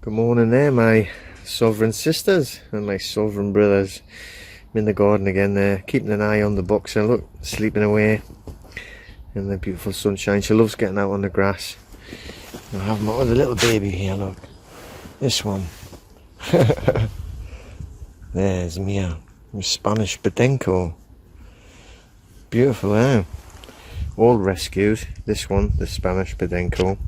Good morning there, my sovereign sisters and my sovereign brothers. I'm in the garden again there, keeping an eye on the boxer. Look, sleeping away in the beautiful sunshine. She loves getting out on the grass. I have my other little baby here, look. This one. There's Mia, my Spanish Bedenko. Beautiful, eh? All rescued. This one, the Spanish Bedenko.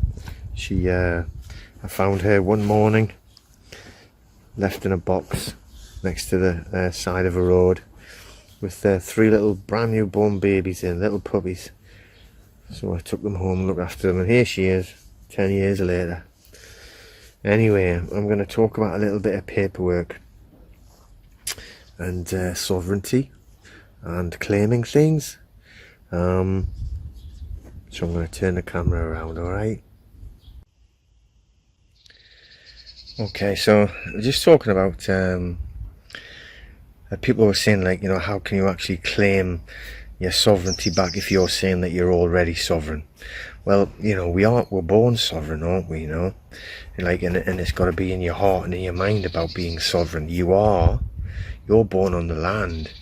I found her one morning, left in a box next to the side of a road with three little brand new born babies in, little puppies. So I took them home, looked after them, and here she is, 10 years later. Anyway, I'm going to talk about a little bit of paperwork and sovereignty and claiming things. So I'm going to turn the camera around, alright? Okay, so just talking about people were saying, like, you know, how can you actually claim your sovereignty back if you're saying that you're already sovereign? Well, you know, we're born sovereign, aren't we? You know, and it's got to be in your heart and in your mind about being sovereign. You're born on the land.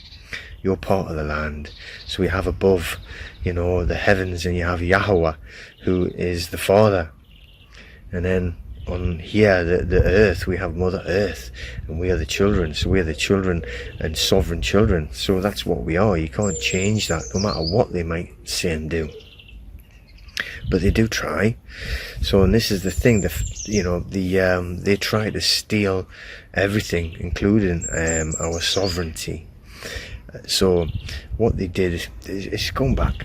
You're part of the land. So we have above, you know, the heavens, and you have Yahweh, who is the Father, and then on here, the earth, we have Mother Earth, and we are the children. So we are the children and sovereign children. So that's what we are. You can't change that, no matter what they might say and do. But they do try. So, and this is the thing, they try to steal everything, including our sovereignty. So what they did is going back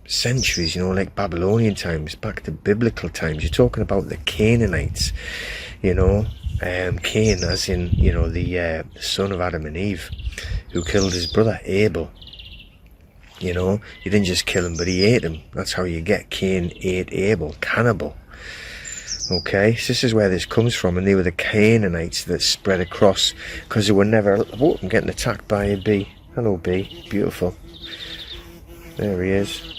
centuries, you know, like Babylonian times, back to biblical times. You're talking about the Canaanites, you know, Cain as in, you know, the son of Adam and Eve, who killed his brother Abel. You know, he didn't just kill him, but he ate him. That's how you get Cain ate Abel, cannibal. Okay, so this is where this comes from, and they were the Canaanites that spread across, because they were never... Oh, I'm getting attacked by a bee. Hello, bee. Beautiful. There he is.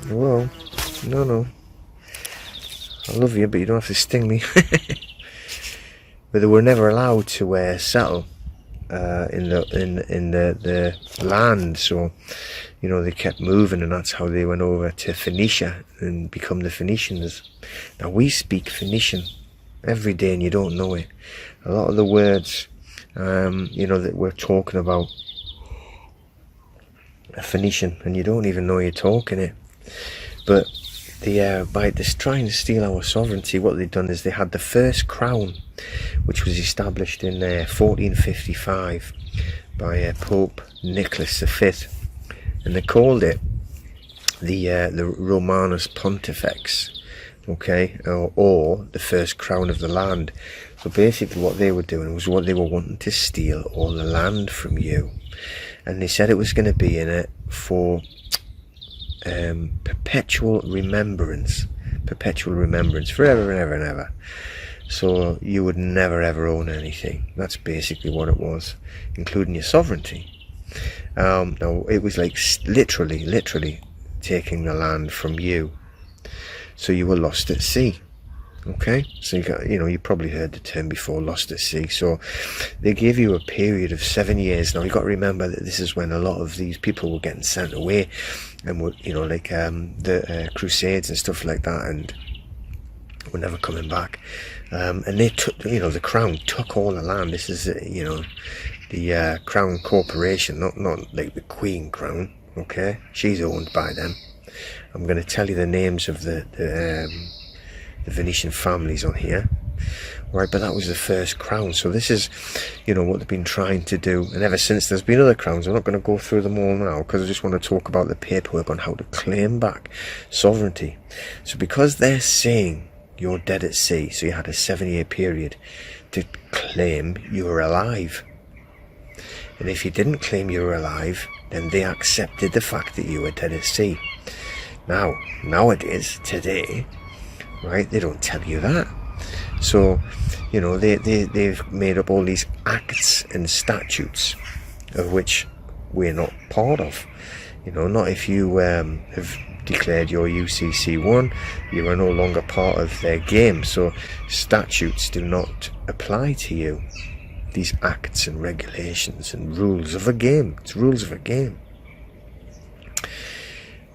Whoa, no, I love you, but you don't have to sting me. But they were never allowed to settle in the land, so, you know, they kept moving, and that's how they went over to Phoenicia and become the Phoenicians. Now we speak Phoenician every day, and you don't know it. A lot of the words, you know, that we're talking about are Phoenician, and you don't even know you're talking it. But by this trying to steal our sovereignty, what they've done is they had the first crown, which was established in 1455 by Pope Nicholas V, and they called it the Romanus Pontifex, okay, or the first crown of the land. So basically what they were doing was they were wanting to steal all the land from you, and they said it was going to be in it for perpetual remembrance, forever and ever and ever. So you would never ever own anything. That's basically what it was, including your sovereignty. Now it was like literally taking the land from you, so you were lost at sea. Okay, so you probably heard the term before, lost at sea. So they gave you a period of 7 years. Now you got to remember that this is when a lot of these people were getting sent away, and were, you know, like the Crusades and stuff like that, and were never coming back. And they took, you know, the crown took all the land. This is, you know, the Crown Corporation, not like the Queen Crown. Okay, she's owned by them. I'm going to tell you the names of the Venetian families on here, right? But that was the first crown. So this is, you know, what they've been trying to do, and ever since there's been other crowns. I'm not going to go through them all now, because I just want to talk about the paperwork on how to claim back sovereignty. So because they're saying you're dead at sea, so you had a 7-year period to claim you were alive, and if you didn't claim you were alive, then they accepted the fact that you were dead at sea. Nowadays, today, right, they don't tell you that. So, you know, they've made up all these acts and statutes, of which we're not part of. You know, not if you have declared your UCC 1, you are no longer part of their game, so statutes do not apply to you. These acts and regulations and rules of a game. It's rules of a game.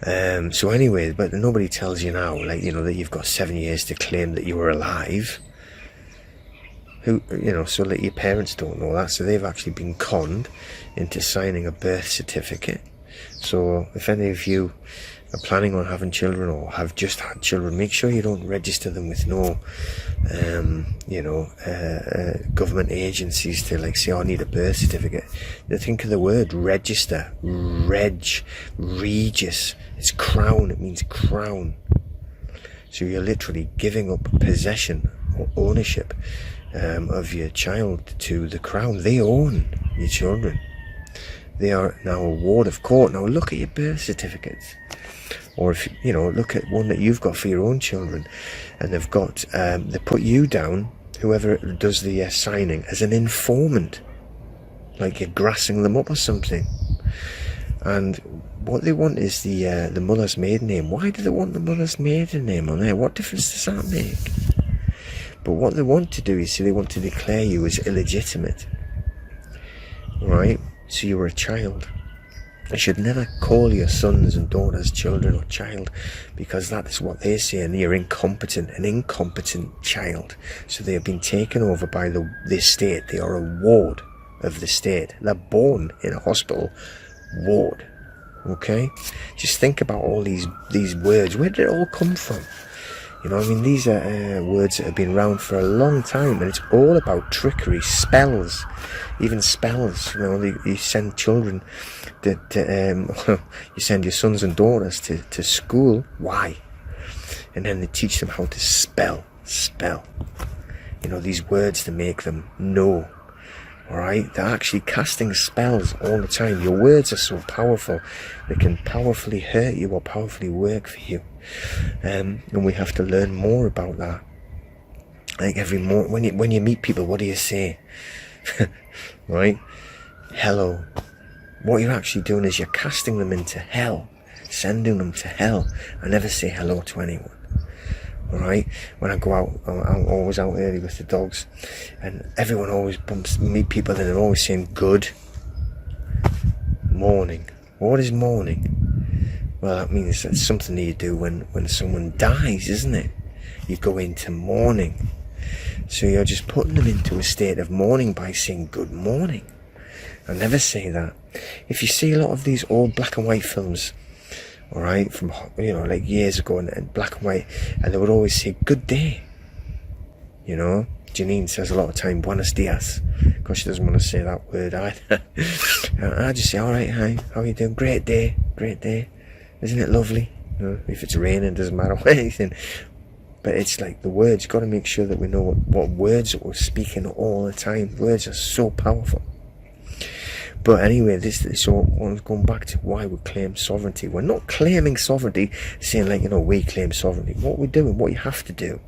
So anyway, but nobody tells you now, like, you know, that you've got 7 years to claim that you were alive. Who, you know, so that your parents don't know that, so they've actually been conned into signing a birth certificate. So if any of you are planning on having children or have just had children, make sure you don't register them with no government agencies to like say, oh, I need a birth certificate. You think of the word register, regis, it's crown, it means crown. So you're literally giving up possession or ownership of your child to the crown. They own your children. They are now a ward of court. Now look at your birth certificates, or if you know, look at one that you've got for your own children, and they've got they put you down, whoever does the signing, as an informant, like you're grassing them up or something. And what they want is the mother's maiden name. Why do they want the mother's maiden name on there? What difference does that make? But what they want to do is, they want to declare you as illegitimate, right? So you were a child. They should never call your sons and daughters children or child, because that is what they say, and you're incompetent, an incompetent child. So they have been taken over by the state. They are a ward of the state. They're born in a hospital ward. Okay? Just think about all these words. Where did it all come from? You know, I mean, these are words that have been around for a long time, and it's all about trickery, spells, even spells. You know, you send children, you send your sons and daughters to school. Why? And then they teach them how to spell. You know, these words to make them know. Alright, they're actually casting spells all the time. Your words are so powerful, they can powerfully hurt you or powerfully work for you. And we have to learn more about that. Like every morning, when you meet people, what do you say? Right? Hello. What you're actually doing is you're casting them into hell, sending them to hell. I never say hello to anyone. Alright, when I go out, I'm always out early with the dogs, and everyone always meet people and they're always saying good morning. What is morning? Well, that means that's something that you do when someone dies, isn't it? You go into mourning. So you're just putting them into a state of mourning by saying good morning. I never say that. If you see a lot of these old black and white films, alright, from, you know, like years ago, and black and white, and they would always say good day. You know, Janine says a lot of time buenos dias, because she doesn't want to say that word either. I just say, alright, hi, how are you doing? Great day, isn't it lovely? You know, if it's raining, it doesn't matter anything. But it's like the words, you've got to make sure that we know what words that we're speaking all the time. Words are so powerful. But anyway, so I'm going back to why we claim sovereignty. We're not claiming sovereignty, saying like, you know, we claim sovereignty. What we're doing, what you have to do,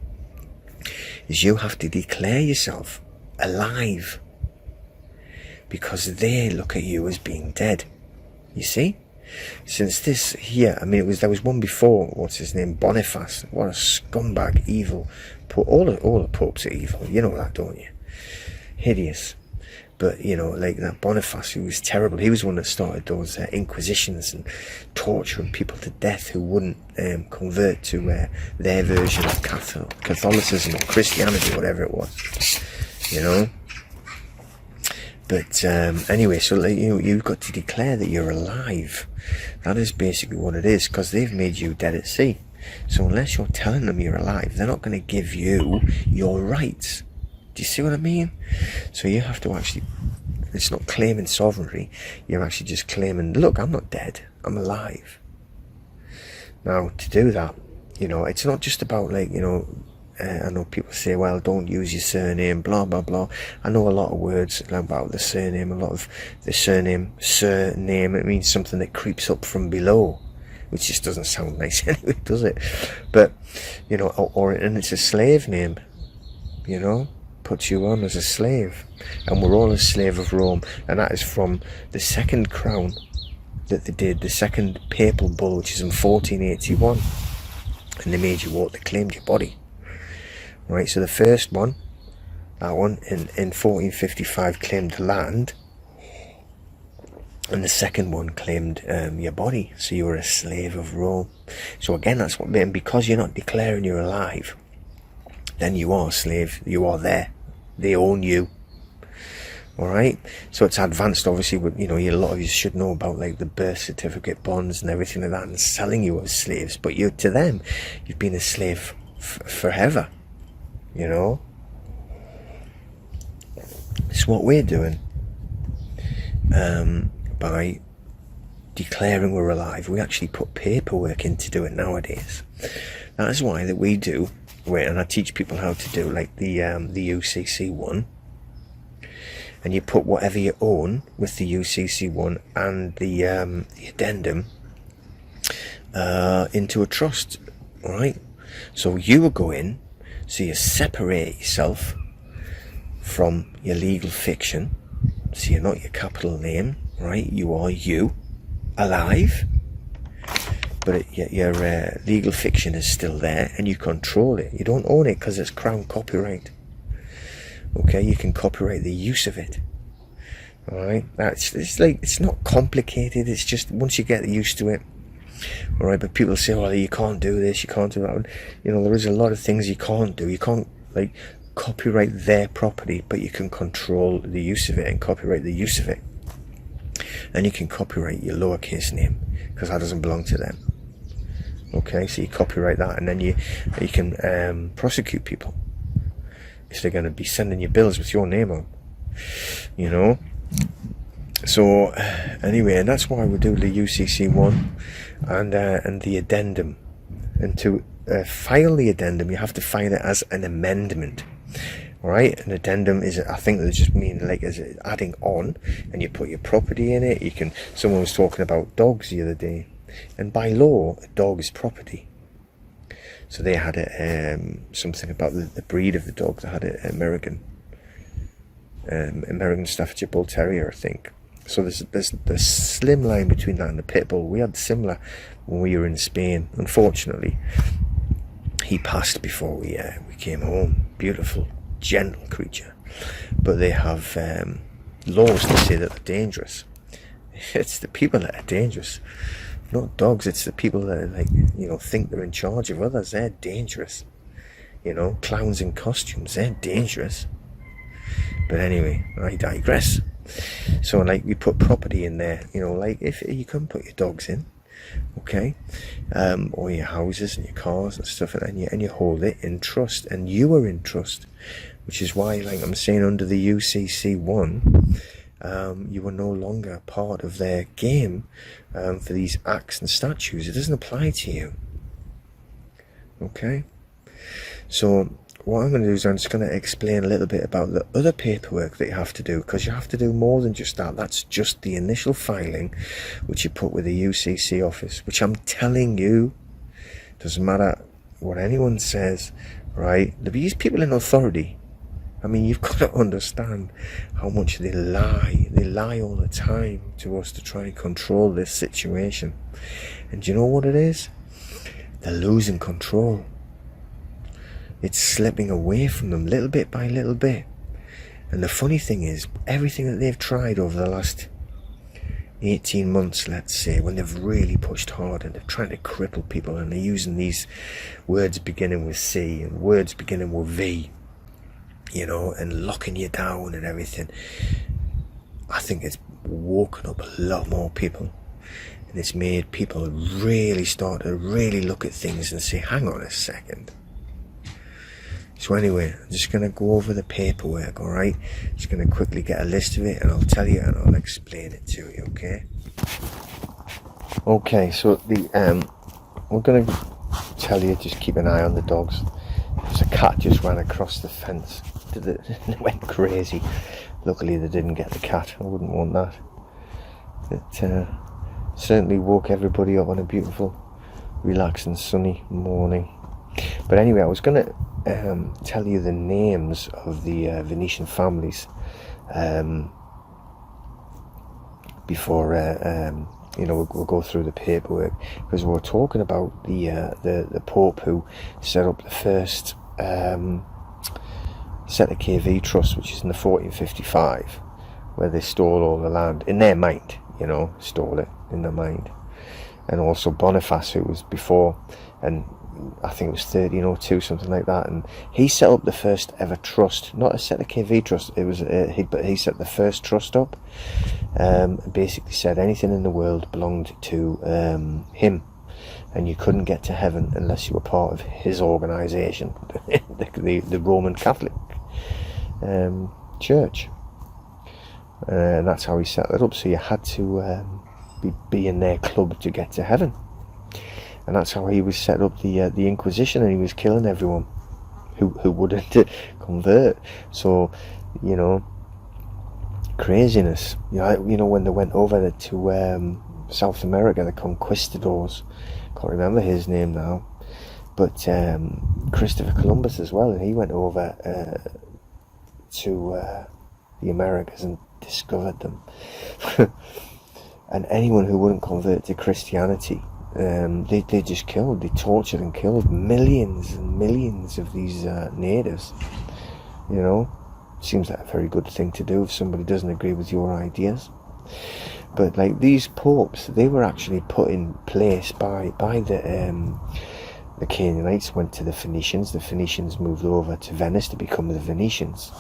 is you have to declare yourself alive, because they look at you as being dead. You see? Since this here, I mean, there was one before, what's his name, Boniface. What a scumbag, evil. All the popes are evil. You know that, don't you? Hideous. But, you know, like that Boniface, who was terrible. He was the one that started those inquisitions and torturing people to death who wouldn't convert to their version of Catholicism or Christianity, whatever it was. You know? But anyway, so like, you know, you've got to declare that you're alive. That is basically what it is, because they've made you dead at sea. So unless you're telling them you're alive, they're not going to give you your rights. Do you see what I mean? So you have to actually, it's not claiming sovereignty, you're actually just claiming, look, I'm not dead, I'm alive. Now, to do that, you know, it's not just about like, you know, I know people say, well, don't use your surname, blah, blah, blah. I know a lot of words about the surname, a lot of the surname, it means something that creeps up from below, which just doesn't sound nice anyway, does it? But, you know, and it's a slave name, you know, puts you on as a slave. And we're all a slave of Rome, and that is from the second crown that they did, the second papal bull, which is in 1481, and they made you walk, they claimed your body. Right, so the first one, that one in 1455 claimed the land, and the second one claimed your body, so you were a slave of Rome. So again, that's what, and because you're not declaring you're alive, then you are a slave, you are there, they own you. Alright, so it's advanced obviously with, you know, a lot of you should know about like the birth certificate bonds and everything like that, and selling you as slaves, but you, to them, you've been a slave forever, you know. It's what we're doing by declaring we're alive. We actually put paperwork in to do it nowadays. That is why that we do, and I teach people how to do like the UCC one, and you put whatever you own with the UCC one and the addendum into a trust. Alright, so you will go in, so you separate yourself from your legal fiction, so you're not your capital name, right? You are you, alive, but your legal fiction is still there, and you control it. You don't own it because it's crown copyright. Okay, you can copyright the use of it. Alright, it's like, it's not complicated, it's just once you get used to it. Alright, but people say, well, you can't do this, you can't do that. You know, there is a lot of things you can't do. You can't like copyright their property, but you can control the use of it and copyright the use of it. And you can copyright your lowercase name, because that doesn't belong to them. Okay, so you copyright that, and then you can prosecute people if they're going to be sending you bills with your name on, you know. So anyway, and that's why we do the UCC one and the addendum. And to file the addendum, you have to file it as an amendment. Alright, an addendum is, I think they just mean like as adding on, and you put your property in it. You can, someone was talking about dogs the other day, and by law a dog is property. So they had something about the breed of the dog. They had an American Staffordshire Bull Terrier, I think. So there's the slim line between that and the pit bull. We had similar when we were in Spain. Unfortunately, he passed before we came home. Beautiful, gentle creature, but they have laws to say that they're dangerous. It's the people that are dangerous, not dogs. It's the people that are like, you know, think they're in charge of others. They're dangerous. You know, clowns in costumes, they're dangerous. But anyway, I digress. So like we put property in there, you know, like if you can put your dogs in, okay, or your houses and your cars and stuff, and you hold it in trust, and you are in trust, which is why, like I'm saying, under the UCC one, you are no longer part of their game for these acts and statutes. It doesn't apply to you. Okay, so what I'm going to do is I'm just going to explain a little bit about the other paperwork that you have to do, because you have to do more than just that. That's just the initial filing, which you put with the UCC office, which I'm telling you, doesn't matter what anyone says, right? These people in authority, I mean, you've got to understand how much they lie. They lie all the time to us to try and control this situation. And do you know what it is? They're losing control. It's slipping away from them little bit by little bit. And the funny thing is, everything that they've tried over the last 18 months, let's say, when they've really pushed hard and they're trying to cripple people, and they're using these words beginning with C and words beginning with V, you know, and locking you down and everything, I think it's woken up a lot more people. And it's made people really start to really look at things and say, hang on a second. So anyway, I'm just going to go over the paperwork, alright? Just going to quickly get a list of it, and I'll tell you and I'll explain it to you, okay? Okay, so we're going to tell you, just keep an eye on the dogs. There's a cat just ran across the fence. It went crazy. Luckily they didn't get the cat. I wouldn't want that. It certainly woke everybody up on a beautiful, relaxing, sunny morning. But anyway, I was going to tell you the names of the Venetian families before we'll go through the paperwork, because we're talking about the Pope who set up the first set of KV trusts, which is in the 1455, where they stole all the land in their mind, stole it in their mind. And also Boniface, who was before, and I think it was 1302, something like that, and he set up the first ever trust, not a set of KV trust. It was but he set the first trust up. Basically said anything in the world belonged to him, and you couldn't get to heaven unless you were part of his organisation, the Roman Catholic Church. And that's how he set it up. So you had to be in their club to get to heaven. And that's how he was set up the Inquisition, and he was killing everyone who wouldn't convert. So, craziness. When they went over to South America, the conquistadors, can't remember his name now, but Christopher Columbus as well, and he went over to the Americas and discovered them. And anyone who wouldn't convert to Christianity, they just killed, they tortured and killed millions and millions of these natives. Seems like a very good thing to do if somebody doesn't agree with your ideas. But like these popes, they were actually put in place by the Canaanites. Went to the Phoenicians. The Phoenicians moved over to Venice to become the Venetians,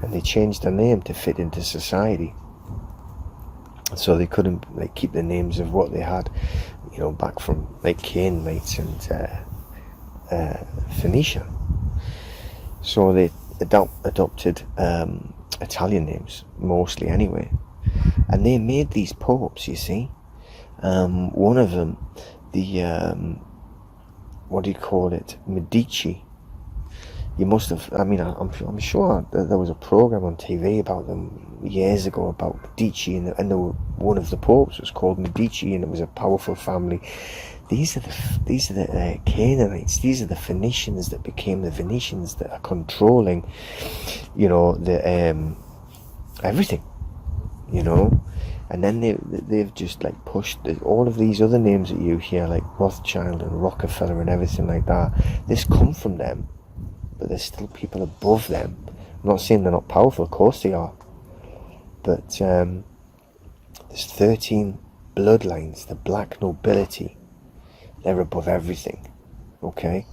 and they changed their name to fit into society. So they couldn't keep the names of what they had, back from Canaanites and Phoenicia. So they adopted Italian names, mostly anyway. And they made these popes, you see. One of them, what do you call it, Medici. You must have, I'm sure there was a program on TV about them years ago, about Medici, and one of the popes was called Medici, and it was a powerful family. These are the Canaanites. These are the Phoenicians that became the Venetians, that are controlling, everything, And then they've just pushed all of these other names that you hear, like Rothschild and Rockefeller and everything like that. This come from them, but there's still people above them. I'm not saying they're not powerful, of course they are. But there's 13 bloodlines, the black nobility. They're above everything, okay?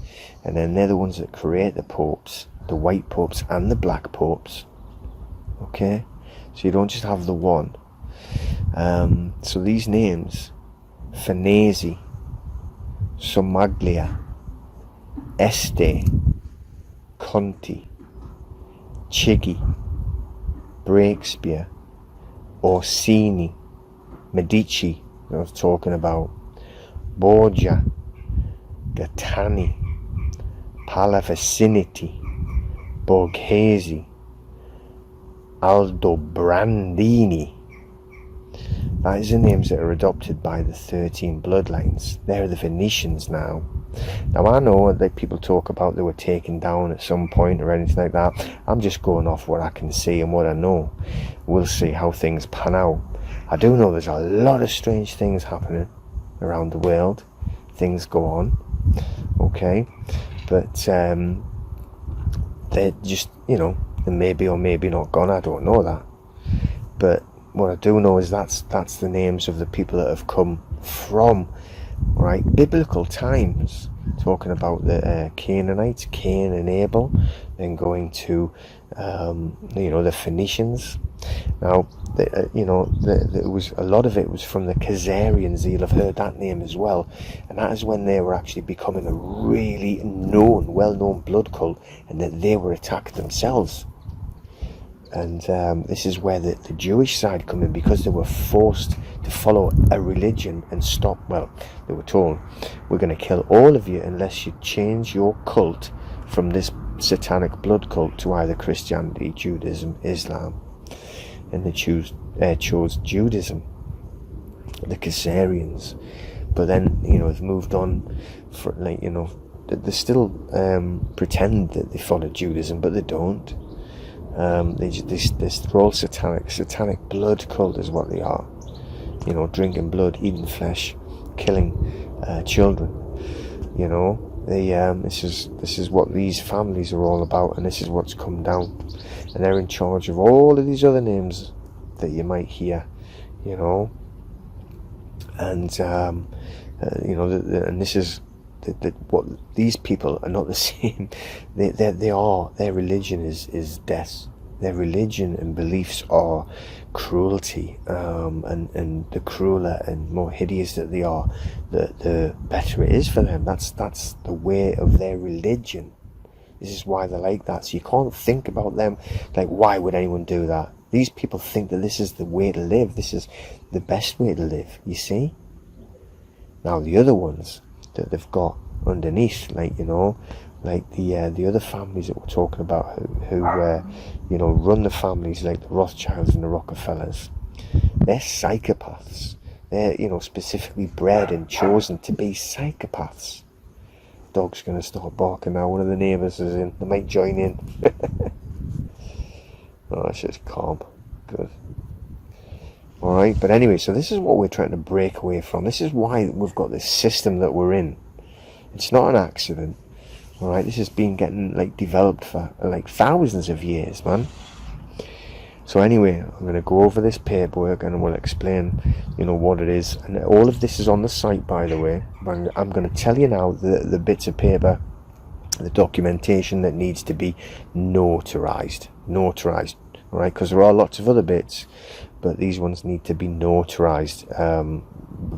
And then they're the ones that create the popes, the white popes and the black popes, okay? So you don't just have the one. So these names, Farnese, Somaglia, Este, Conti, Chigi, Breakspear, Orsini, Medici, I was talking about, Borgia, Gattani, Pallavicini, Borghese, Aldobrandini. That is the names that are adopted by the 13 bloodlines. They're the Venetians now. Now I know that people talk about they were taken down at some point or anything like that. I'm just going off what I can see and what I know. We'll see how things pan out. I do know there's a lot of strange things happening around the world. Things go on, okay? But they're just, they may be or maybe not gone. I don't know that. But what I do know is that's the names of the people that have come from, right, biblical times, talking about the Canaanites, Cain and Abel, then going to the Phoenicians. Now there was a lot of it was from the Khazarians. You'll have heard that name as well, and that is when they were actually becoming a really well-known blood cult, and that they were attacked themselves. And this is where the Jewish side come in, because they were forced to follow a religion and stop. Well, they were told, we're going to kill all of you unless you change your cult from this satanic blood cult to either Christianity, Judaism, Islam. And they chose Judaism, the Khazarians. But then, they've moved on for, they still pretend that they follow Judaism, but they don't. They're all satanic blood cult is what they are. you know, drinking blood, eating flesh, killing children. You know, this is what these families are all about, and this is what's come down. And they're in charge of all of these other names that you might hear, you know. And you know, and this is what these people are not the same. Their religion is death. Their religion and beliefs are cruelty, and the crueler and more hideous that they are, the better it is for them. That's the way of their religion. This is why they're like that. So you can't think about them like, why would anyone do that? These people think that this is the way to live. This is the best way to live, you see? Now the other ones that they've got underneath, like, you know, like the other families that we're talking about who you know, run the families, like the Rothschilds and the Rockefellers, they're psychopaths. They're, you know, specifically bred and chosen to be psychopaths. Dog's going to start barking now. One of the neighbours is in. They might join in. Oh, it's just calm. Good. Alright, but anyway, so this is what we're trying to break away from. This is why we've got this system that we're in. It's not an accident. Alright, this has been getting like developed for like thousands of years, man. So anyway, I'm going to go over this paperwork and we'll explain, you know, what it is. And all of this is on the site, by the way. I'm going to tell you now the bits of paper, the documentation that needs to be notarized. Notarized, alright, because there are lots of other bits, but these ones need to be notarized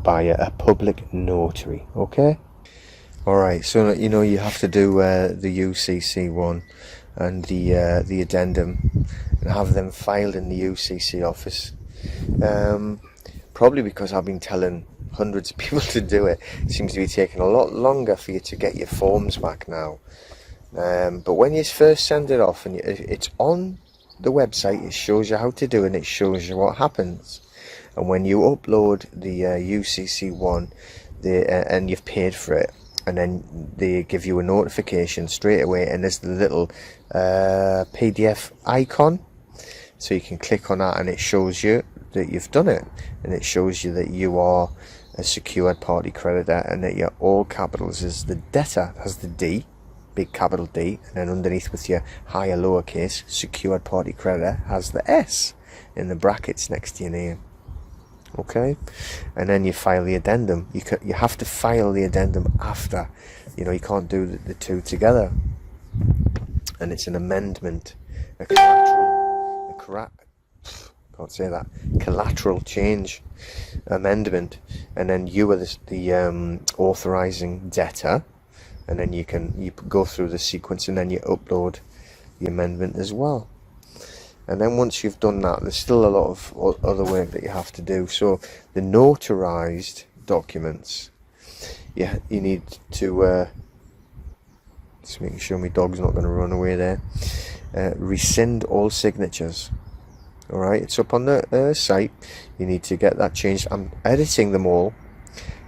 by a public notary, okay? Alright, so, you know, you have to do the UCC one and the addendum and have them filed in the UCC office. Probably because I've been telling hundreds of people to do it. It seems to be taking a lot longer for you to get your forms back now. But when you first send it off, and it's on the website, it shows you how to do it, and it shows you what happens. And when you upload the UCC one, and you've paid for it, and then they give you a notification straight away, and there's the little PDF icon, so you can click on that and it shows you that you've done it, and it shows you that you are a secured party creditor, and that your all capitals is the debtor, has the D, big capital D, and then underneath with your higher lowercase, secured party creditor, has the S in the brackets next to your name. Okay, and then you file the addendum. You have to file the addendum after, you know, you can't do the two together. And it's an amendment, collateral change amendment, and then you are the authorizing debtor, and then you go through the sequence, and then you upload the amendment as well. And then once you've done that, there's still a lot of other work that you have to do. So the notarized documents, you need to just making sure my dog's not going to run away there. Rescind all signatures. All right, it's up on the site. You need to get that changed. I'm editing them all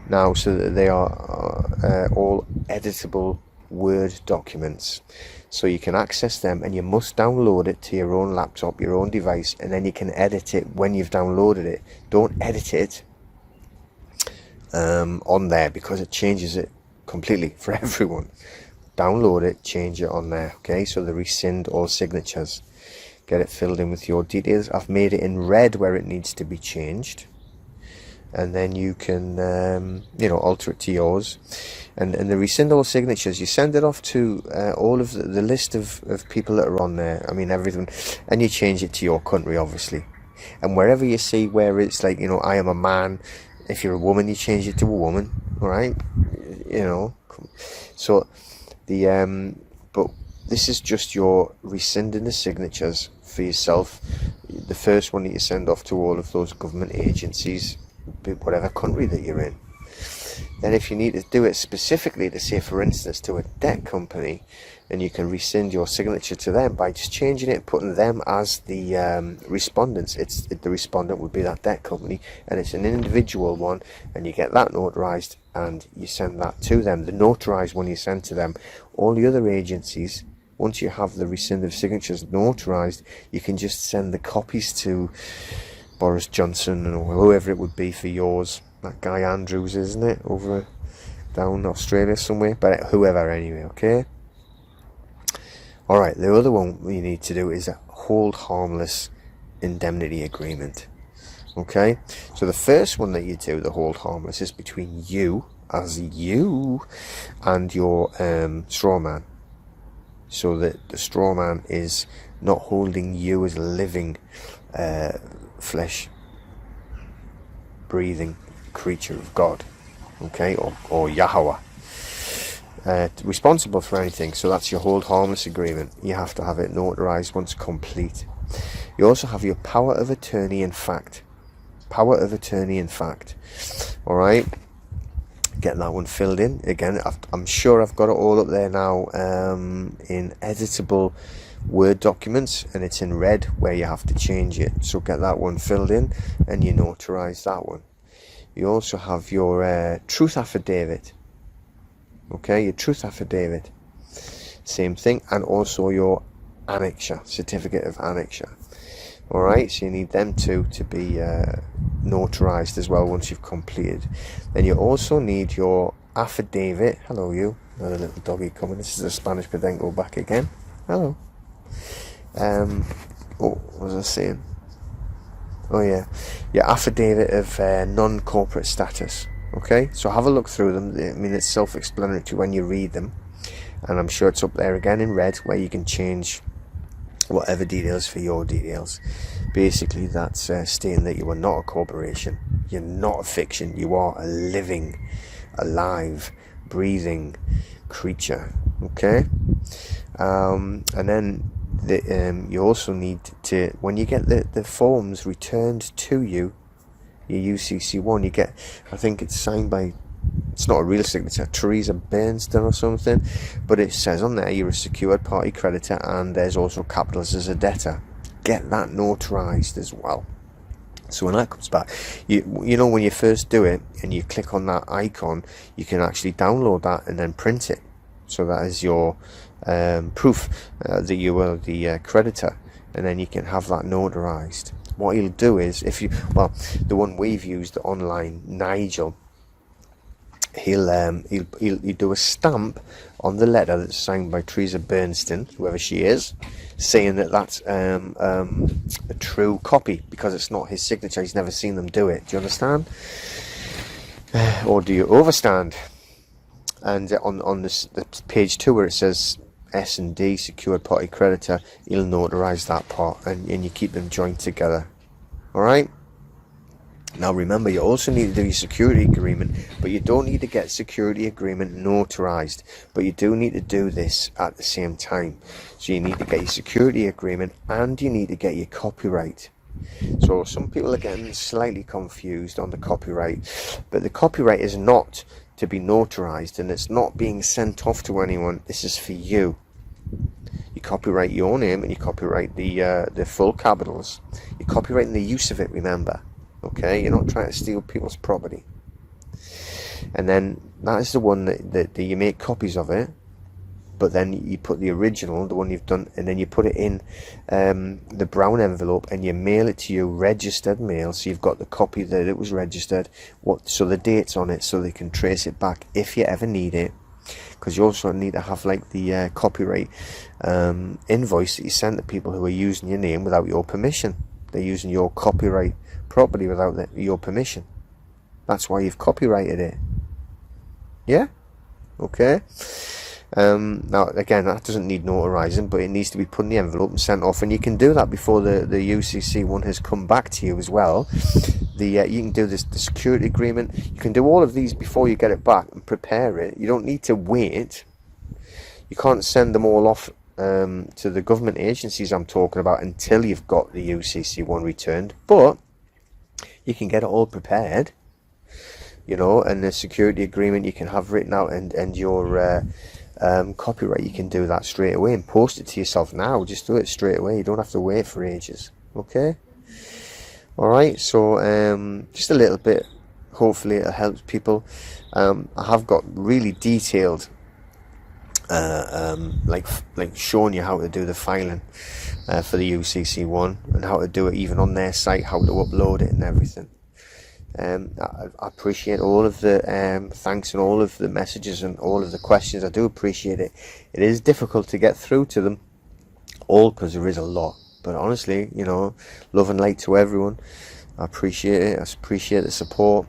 now so that they are all editable Word documents. So you can access them, and you must download it to your own laptop, your own device, and then you can edit it when you've downloaded it. Don't edit it on there, because it changes it completely for everyone. Download it, change it on there, okay? So the rescind all signatures. Get it filled in with your details. I've made it in red where it needs to be changed. And then you can, you know, alter it to yours. And the rescind all signatures, you send it off to all of the list of people that are on there. I mean, everything. And you change it to your country, obviously. And wherever you see where it's like, you know, I am a man. If you're a woman, you change it to a woman. All right? You know. So, but this is just your rescinding the signatures for yourself. The first one that you send off to all of those government agencies, whatever country that you're in. Then if you need to do it specifically to, say, for instance, to a debt company, then you can rescind your signature to them by just changing it, putting them as the respondents. The respondent would be that debt company, and it's an individual one, and you get that notarized and you send that to them. The notarized one you send to them. All the other agencies, once you have the rescind of signatures notarized, you can just send the copies to Boris Johnson or whoever it would be for yours. That guy Andrews, isn't it, over down Australia somewhere? But whoever anyway, okay? Alright, the other one you need to do is a hold harmless indemnity agreement. Okay, so the first one that you do, the hold harmless, is between you, as you, and your straw man. So that the straw man is not holding you as a living flesh breathing creature of God, okay, or Yahweh, responsible for anything. So that's your hold harmless agreement. You have to have it notarized once complete. You also have your power of attorney in fact. Power of attorney in fact. Alright, get that one filled in. Again, I'm sure I've got it all up there now in editable Word documents, and it's in red where you have to change it. So get that one filled in and you notarize that one. You also have your truth affidavit. Okay, your truth affidavit. Same thing. And also your annexure, certificate of annexure. Alright, so you need them two to be notarized as well once you've completed. Then you also need your affidavit. Hello, you. Another little doggy coming. This is a Spanish Pedenco back again. Hello. What was I saying? Oh yeah, your affidavit of non-corporate status. Okay, so have a look through them. I mean, it's self-explanatory when you read them, and I'm sure it's up there again in red where you can change whatever details for your details. Basically, that's stating that you are not a corporation, you're not a fiction, you are a living, alive, breathing creature. Okay, and then you also need to, when you get the forms returned to you, your UCC one, you get, I think it's signed by, it's not a real signature, Teresa Bernston or something, but it says on there you're a secured party creditor, and there's also capitals as a debtor. Get that notarized as well. So when that comes back, you know, when you first do it and you click on that icon, you can actually download that and then print it. So that is your proof that you are the creditor, and then you can have that notarized. What you'll do is, if you, well, the one we've used online, Nigel, he'll do a stamp on the letter that's signed by Teresa Bernston, whoever she is, saying that that's a true copy, because it's not his signature. He's never seen them do it. Do you understand? Or do you overstand? And on the page 2 where it says S&D, secured party creditor, he'll notarize that part, and you keep them joined together. Alright? Now remember, you also need to do your security agreement, but you don't need to get security agreement notarized, but you do need to do this at the same time. So you need to get your security agreement and you need to get your copyright. So some people are getting slightly confused on the copyright, but the copyright is not to be notarized, and it's not being sent off to anyone. This is for you. You copyright your name and you copyright the full capitals. You're copyrighting the use of it, remember. Okay, you're not trying to steal people's property. And then that is the one that you make copies of it, but then you put the original, the one you've done, and then you put it in the brown envelope and you mail it to your registered mail, so you've got the copy that it was registered, so the date's on it, so they can trace it back if you ever need it. Because you also need to have like the copyright invoice that you send to people who are using your name without your permission. They're using your copyright property without your permission. That's why you've copyrighted it. Yeah? Okay. Now again, that doesn't need notarizing, but it needs to be put in the envelope and sent off, and you can do that before the UCC one has come back to you as well. You can do the security agreement. You can do all of these before you get it back and prepare it. You don't need to wait. You can't send them all off to the government agencies I'm talking about until you've got the UCC one returned, but you can get it all prepared, you know, and the security agreement you can have written out, and your copyright, you can do that straight away and post it to yourself now. Just do it straight away. You don't have to wait for ages. Okay? Alright, so just a little bit, hopefully it helps people. I have got really detailed like showing you how to do the filing for the UCC one, and how to do it even on their site, how to upload it and everything. I appreciate all of the thanks and all of the messages and all of the questions. I do appreciate it. It is difficult to get through to them all because there is a lot, but honestly, you know, love and light to everyone. I appreciate it. I appreciate the support.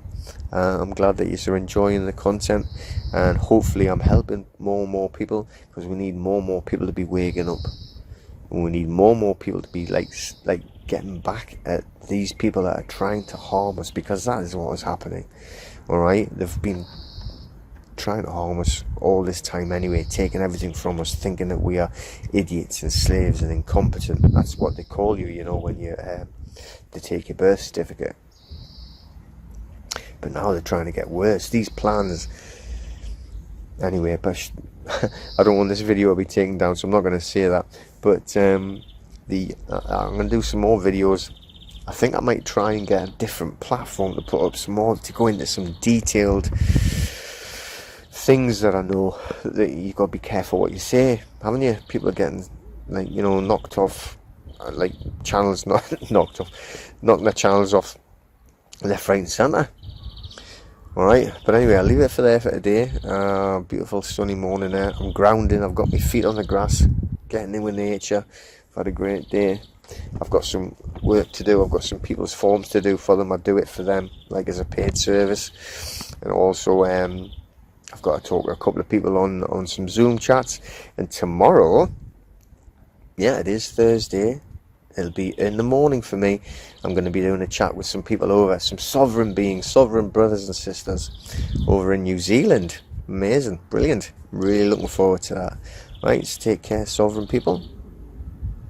I'm glad that you're enjoying the content, and hopefully I'm helping more and more people, because we need more and more people to be waking up, and we need more and more people to be like getting back at these people that are trying to harm us, because that is what is happening. All right, they've been trying to harm us all this time anyway, taking everything from us, thinking that we are idiots and slaves and incompetent. That's what they call you, you know, when you they take your birth certificate. But now they're trying to get worse. These plans, anyway, but I don't want this video to be taken down, so I'm not going to say that. But I'm going to do some more videos. I think I might try and get a different platform to put up some more, to go into some detailed things that I know that you've got to be careful what you say, haven't you? People are getting, like, you know, knocked off, like channels, not knocked off, knocking their channels off left, right and centre. Alright, but anyway, I'll leave it there for today. Beautiful sunny morning there. I'm grounding, I've got my feet on the grass, getting in with nature. I've had a great day. I've got some work to do. I've got some people's forms to do for them. I do it for them, like as a paid service. And also, I've got to talk to a couple of people on some Zoom chats. And tomorrow, yeah, it is Thursday, it'll be in the morning for me. I'm going to be doing a chat with some people over, some sovereign beings, sovereign brothers and sisters over in New Zealand. Amazing, brilliant. Really looking forward to that. Right, so take care, sovereign people.